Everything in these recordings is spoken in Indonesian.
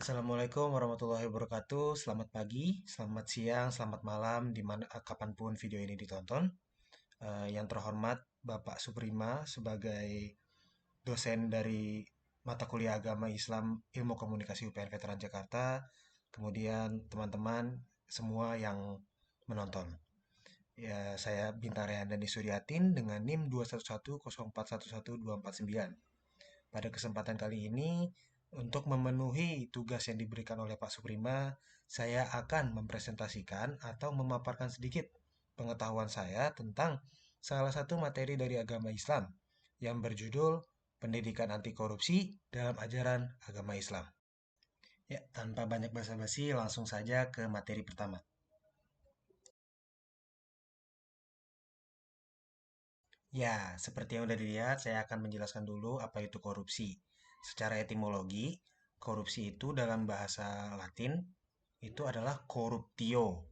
Assalamualaikum warahmatullahi wabarakatuh. Selamat pagi, selamat siang, selamat malam, di mana kapanpun video ini ditonton. Yang terhormat Bapak Suprima sebagai dosen dari mata kuliah agama Islam Ilmu Komunikasi UPN Veteran Jakarta. Kemudian teman-teman semua yang menonton. Ya, saya Bintang Rehandani Suryatin dengan NIM 21104111249. Pada kesempatan kali ini, untuk memenuhi tugas yang diberikan oleh Pak Suprima, saya akan mempresentasikan atau memaparkan sedikit pengetahuan saya tentang salah satu materi dari agama Islam yang berjudul Pendidikan Anti Korupsi dalam Ajaran Agama Islam. Ya, tanpa banyak basa-basi, langsung saja ke materi pertama. Ya, seperti yang sudah dilihat, saya akan menjelaskan dulu apa itu korupsi. Secara etimologi, korupsi itu dalam bahasa Latin itu adalah corruptio.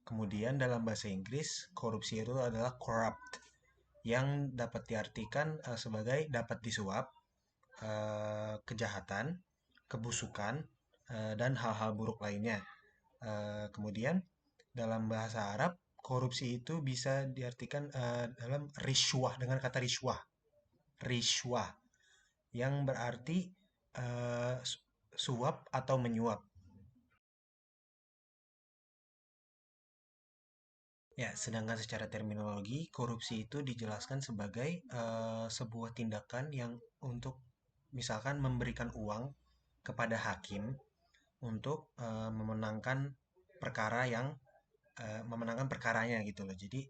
Kemudian dalam bahasa Inggris, korupsi itu adalah corrupt, yang dapat diartikan sebagai dapat disuap, kejahatan, kebusukan, dan hal-hal buruk lainnya. Kemudian dalam bahasa Arab, korupsi itu bisa diartikan dalam riswah dengan kata riswah, riswah yang berarti eh, suap atau menyuap. Ya, sedangkan secara terminologi, korupsi itu dijelaskan sebagai sebuah tindakan yang untuk misalkan memberikan uang kepada hakim untuk memenangkan perkaranya gitu loh. Jadi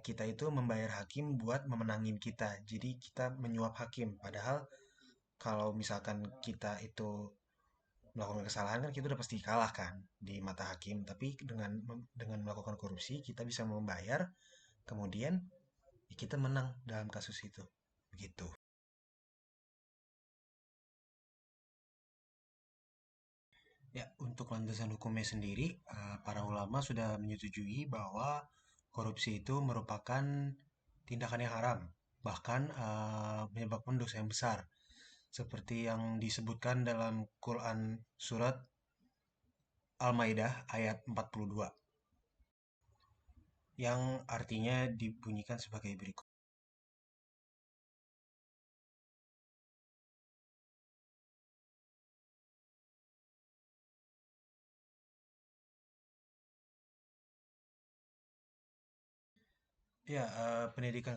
kita itu membayar hakim buat memenangin kita. Jadi kita menyuap hakim. Padahal kalau misalkan kita itu melakukan kesalahan kan kita udah pasti kalah kan di mata hakim. Tapi dengan melakukan korupsi kita bisa membayar, kemudian ya kita menang dalam kasus itu. Begitu. Ya, untuk landasan hukumnya sendiri, para ulama sudah menyetujui bahwa korupsi itu merupakan tindakan yang haram, bahkan menyebabkan dosa yang besar, seperti yang disebutkan dalam Quran surat Al-Maidah ayat 42, yang artinya dibunyikan sebagai berikut. Ya, pendidikan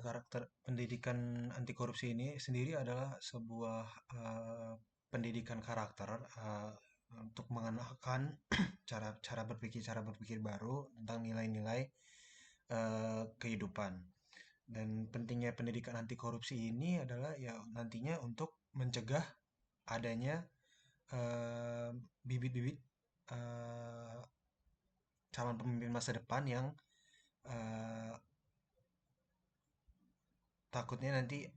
anti korupsi ini sendiri adalah sebuah pendidikan karakter untuk mengenalkan cara berpikir baru tentang nilai-nilai kehidupan. Dan pentingnya pendidikan anti korupsi ini adalah ya nantinya untuk mencegah adanya eh, bibit-bibit eh, calon pemimpin masa depan yang eh, takutnya nanti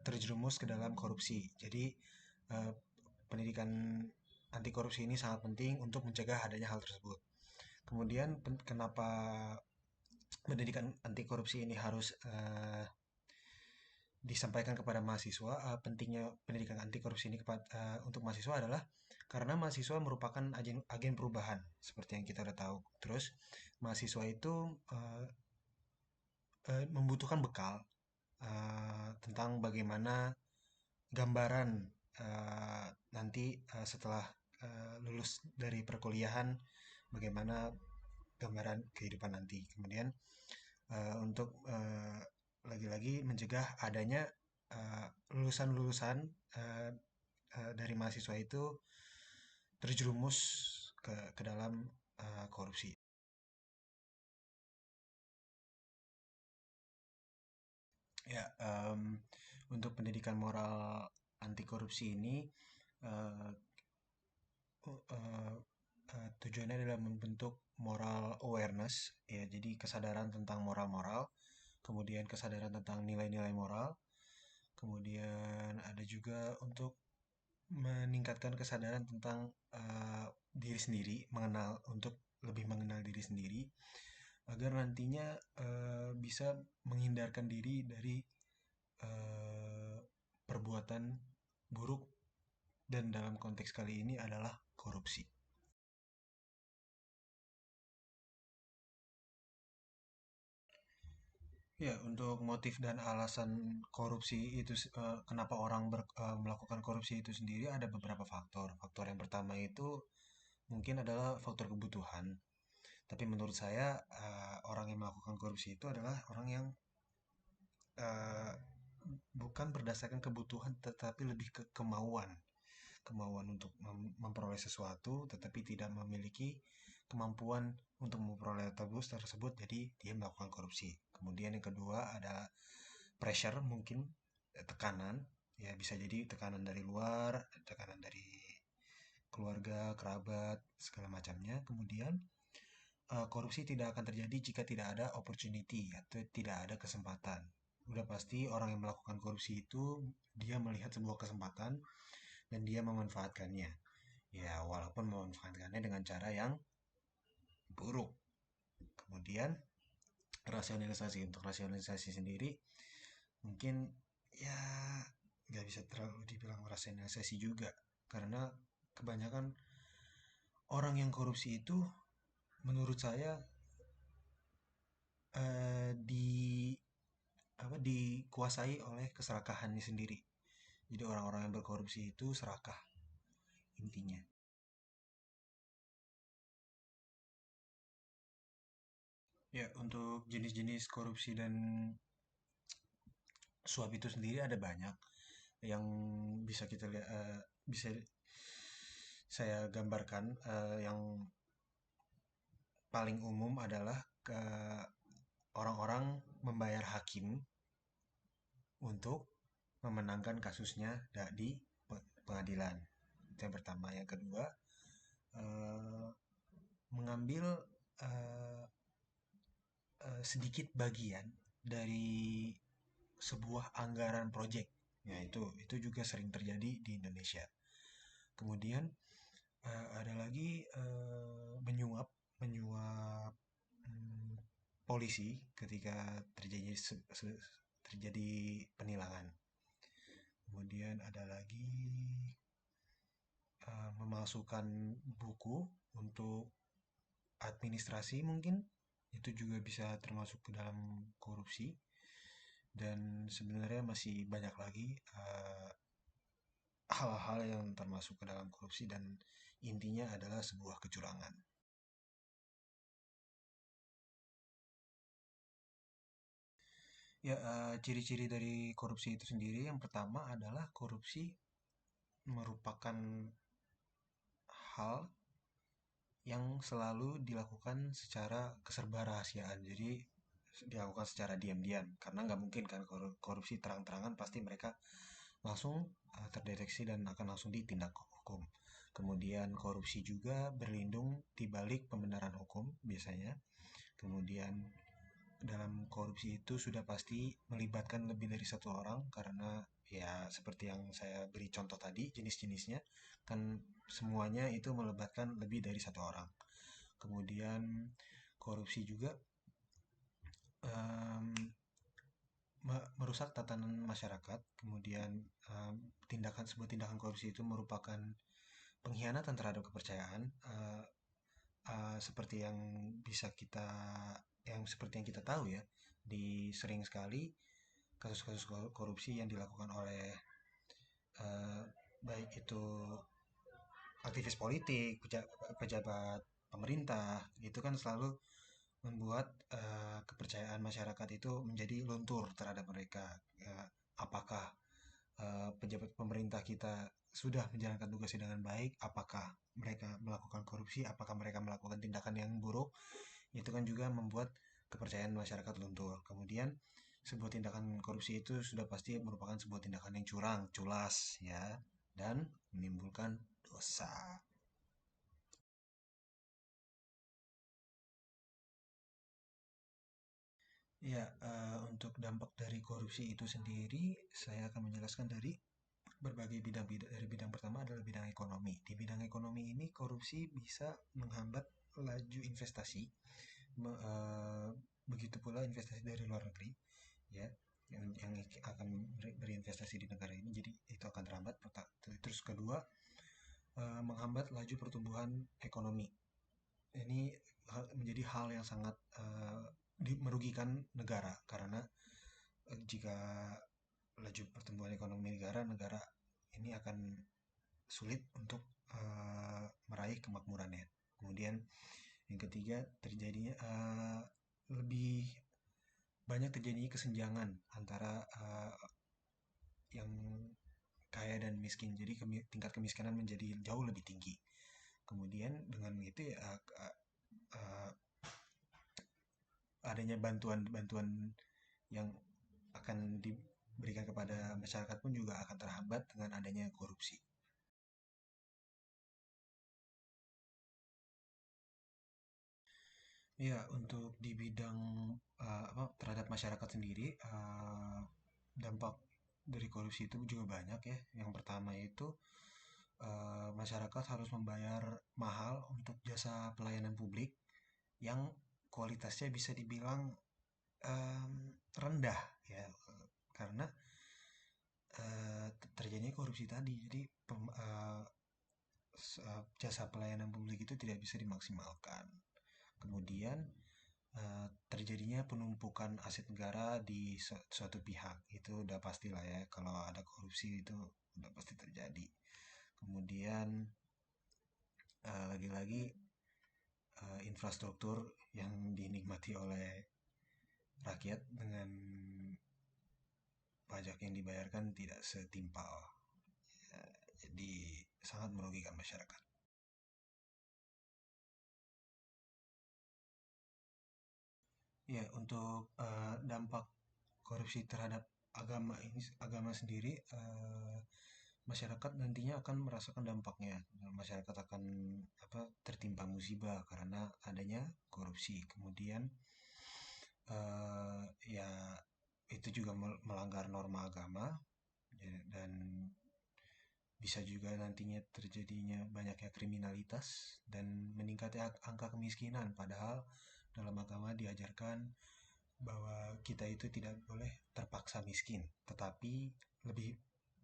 terjerumus ke dalam korupsi. Jadi eh, pendidikan anti korupsi ini sangat penting untuk mencegah adanya hal tersebut. Kemudian kenapa pendidikan anti korupsi ini harus disampaikan kepada mahasiswa? Pentingnya pendidikan anti korupsi ini untuk mahasiswa adalah karena mahasiswa merupakan agen perubahan seperti yang kita udah tahu. Terus mahasiswa itu membutuhkan bekal tentang bagaimana gambaran nanti setelah lulus dari perkuliahan, bagaimana gambaran kehidupan nanti. Kemudian untuk lagi-lagi mencegah adanya lulusan-lulusan uh, dari mahasiswa itu terjerumus ke dalam korupsi. Ya, untuk pendidikan moral anti korupsi ini eh, tujuannya adalah membentuk moral awareness, ya, jadi kesadaran tentang moral-moral, kemudian kesadaran tentang nilai-nilai moral, kemudian ada juga untuk meningkatkan kesadaran tentang diri sendiri, untuk lebih mengenal diri sendiri, agar nantinya bisa menghindarkan diri dari perbuatan buruk, dan dalam konteks kali ini adalah korupsi? Ya, untuk motif dan alasan korupsi itu, kenapa orang melakukan korupsi itu sendiri ada beberapa faktor. Faktor yang pertama itu mungkin adalah faktor kebutuhan. Tapi menurut saya, orang yang melakukan korupsi itu adalah orang yang eh, bukan berdasarkan kebutuhan, tetapi lebih ke kemauan. Kemauan untuk memperoleh sesuatu, tetapi tidak memiliki kemampuan untuk memperoleh tersebut, jadi dia melakukan korupsi. Kemudian yang kedua ada pressure, mungkin tekanan, ya bisa jadi tekanan dari luar, tekanan dari keluarga, kerabat, segala macamnya. Kemudian korupsi tidak akan terjadi jika tidak ada opportunity atau tidak ada kesempatan. Udah pasti orang yang melakukan korupsi itu dia melihat sebuah kesempatan dan dia memanfaatkannya. Ya, walaupun memanfaatkannya dengan cara yang buruk. Kemudian rasionalisasi, untuk rasionalisasi sendiri mungkin ya nggak bisa terlalu dibilang rasionalisasi juga, karena kebanyakan orang yang korupsi itu menurut saya di dikuasai oleh keserakahannya sendiri. Jadi orang-orang yang berkorupsi itu serakah intinya. Ya, untuk jenis-jenis korupsi dan suap itu sendiri ada banyak yang bisa kita lihat, bisa saya gambarkan. Yang paling umum adalah ke orang-orang membayar hakim untuk memenangkan kasusnya di pengadilan. Itu yang pertama. Yang kedua, eh, mengambil eh, sedikit bagian dari sebuah anggaran proyek. Ya, itu juga sering terjadi di Indonesia. Kemudian ada lagi menyuap menyuap mm, polisi ketika terjadi penilangan. Kemudian ada lagi memasukkan buku untuk administrasi, mungkin itu juga bisa termasuk ke dalam korupsi. Dan sebenarnya masih banyak lagi hal-hal yang termasuk ke dalam korupsi, dan intinya adalah sebuah kecurangan. Ya, ciri-ciri dari korupsi itu sendiri yang pertama adalah korupsi merupakan hal yang selalu dilakukan secara keserbarahasiaan. Jadi dilakukan secara diam-diam, karena nggak mungkin kan korupsi terang-terangan, pasti mereka langsung terdeteksi dan akan langsung ditindak hukum. Kemudian korupsi juga berlindung di balik pembenaran hukum biasanya. Kemudian dalam korupsi itu sudah pasti melibatkan lebih dari satu orang, karena ya seperti yang saya beri contoh tadi jenis-jenisnya kan semuanya itu melibatkan lebih dari satu orang. Kemudian korupsi juga em, merusak tatanan masyarakat. Kemudian sebuah tindakan korupsi itu merupakan pengkhianatan terhadap kepercayaan, seperti yang bisa kita seperti yang kita tahu ya, di sering sekali kasus-kasus korupsi yang dilakukan oleh eh, baik itu aktivis politik, pejabat pemerintah, itu kan selalu membuat kepercayaan masyarakat itu menjadi luntur terhadap mereka. Apakah pejabat pemerintah kita sudah menjalankan tugasnya dengan baik? Apakah mereka melakukan korupsi? Apakah mereka melakukan tindakan yang buruk? Itu kan juga membuat kepercayaan masyarakat luntur. Kemudian sebuah tindakan korupsi itu sudah pasti merupakan sebuah tindakan yang curang, culas ya, dan menimbulkan dosa. Ya, untuk dampak dari korupsi itu sendiri, saya akan menjelaskan dari berbagai bidang-bidang. Dari bidang pertama adalah bidang ekonomi. Di bidang ekonomi ini, korupsi bisa menghambat laju investasi, eh, begitu pula investasi dari luar negeri, ya, yang akan berinvestasi di negara ini, jadi itu akan terhambat. Terus kedua, menghambat laju pertumbuhan ekonomi. Ini menjadi hal yang sangat merugikan negara karena jika laju pertumbuhan ekonomi negara ini akan sulit untuk meraih kemakmurannya. Kemudian yang ketiga terjadinya lebih banyak terjadinya kesenjangan antara yang kaya dan miskin. Jadi tingkat kemiskinan menjadi jauh lebih tinggi. Kemudian dengan itu ya adanya bantuan-bantuan yang akan diberikan kepada masyarakat pun juga akan terhambat dengan adanya korupsi. Ya, untuk di bidang terhadap masyarakat sendiri, dampak dari korupsi itu juga banyak ya. Yang pertama itu masyarakat harus membayar mahal untuk jasa pelayanan publik yang kualitasnya bisa dibilang em, rendah ya, karena terjadinya korupsi tadi. Jadi jasa pelayanan publik itu tidak bisa dimaksimalkan. Kemudian terjadinya penumpukan aset negara di suatu pihak. Itu udah pastilah ya, kalau ada korupsi itu udah pasti terjadi. Kemudian lagi-lagi infrastruktur yang dinikmati oleh rakyat dengan pajak yang dibayarkan tidak setimpal. Ya, jadi sangat merugikan masyarakat. Ya, untuk dampak korupsi terhadap agama sendiri, masyarakat nantinya akan merasakan dampaknya. Masyarakat akan tertimpa musibah karena adanya korupsi. Kemudian ya itu juga melanggar norma agama, ya, dan bisa juga nantinya terjadinya banyaknya kriminalitas dan meningkatnya angka kemiskinan. Padahal dalam agama diajarkan bahwa kita itu tidak boleh terpaksa miskin, tetapi lebih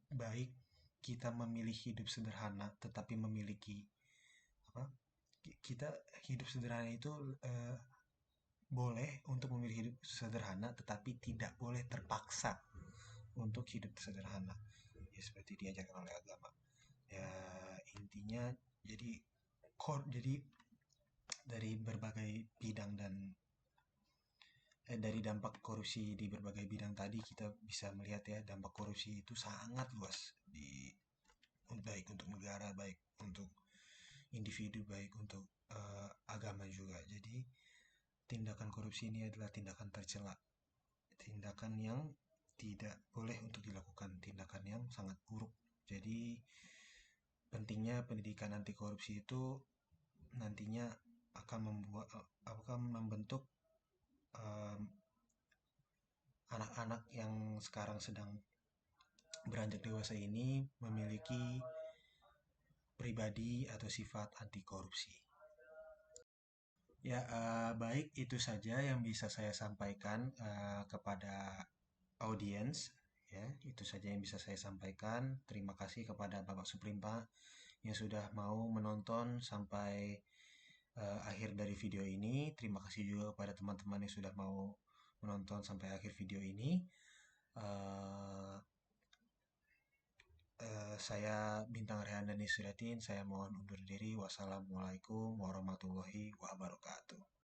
baik kita memilih hidup sederhana tetapi memiliki apa? Kita hidup sederhana itu boleh untuk memilih hidup sederhana tetapi tidak boleh terpaksa untuk hidup sederhana. Ya seperti diajarkan oleh agama. Ya intinya jadi jadi dari berbagai bidang dari dampak korupsi di berbagai bidang tadi kita bisa melihat ya dampak korupsi itu sangat luas di baik untuk negara, baik untuk individu, baik untuk agama juga. Jadi tindakan korupsi ini adalah tindakan tercela, tindakan yang tidak boleh untuk dilakukan, tindakan yang sangat buruk. Jadi pentingnya pendidikan anti korupsi itu nantinya akan membentuk em, anak-anak yang sekarang sedang beranjak dewasa ini memiliki pribadi atau sifat anti korupsi. Ya, baik itu saja yang bisa saya sampaikan kepada audiens. Ya, itu saja yang bisa saya sampaikan. Terima kasih kepada Bapak Suprimpa yang sudah mau menonton sampai akhir dari video ini. Terima kasih juga kepada teman-teman yang sudah mau menonton sampai akhir video ini. Eh, saya Bintang Rehan dan Suratin. Saya mohon undur diri. Wassalamualaikum warahmatullahi wabarakatuh.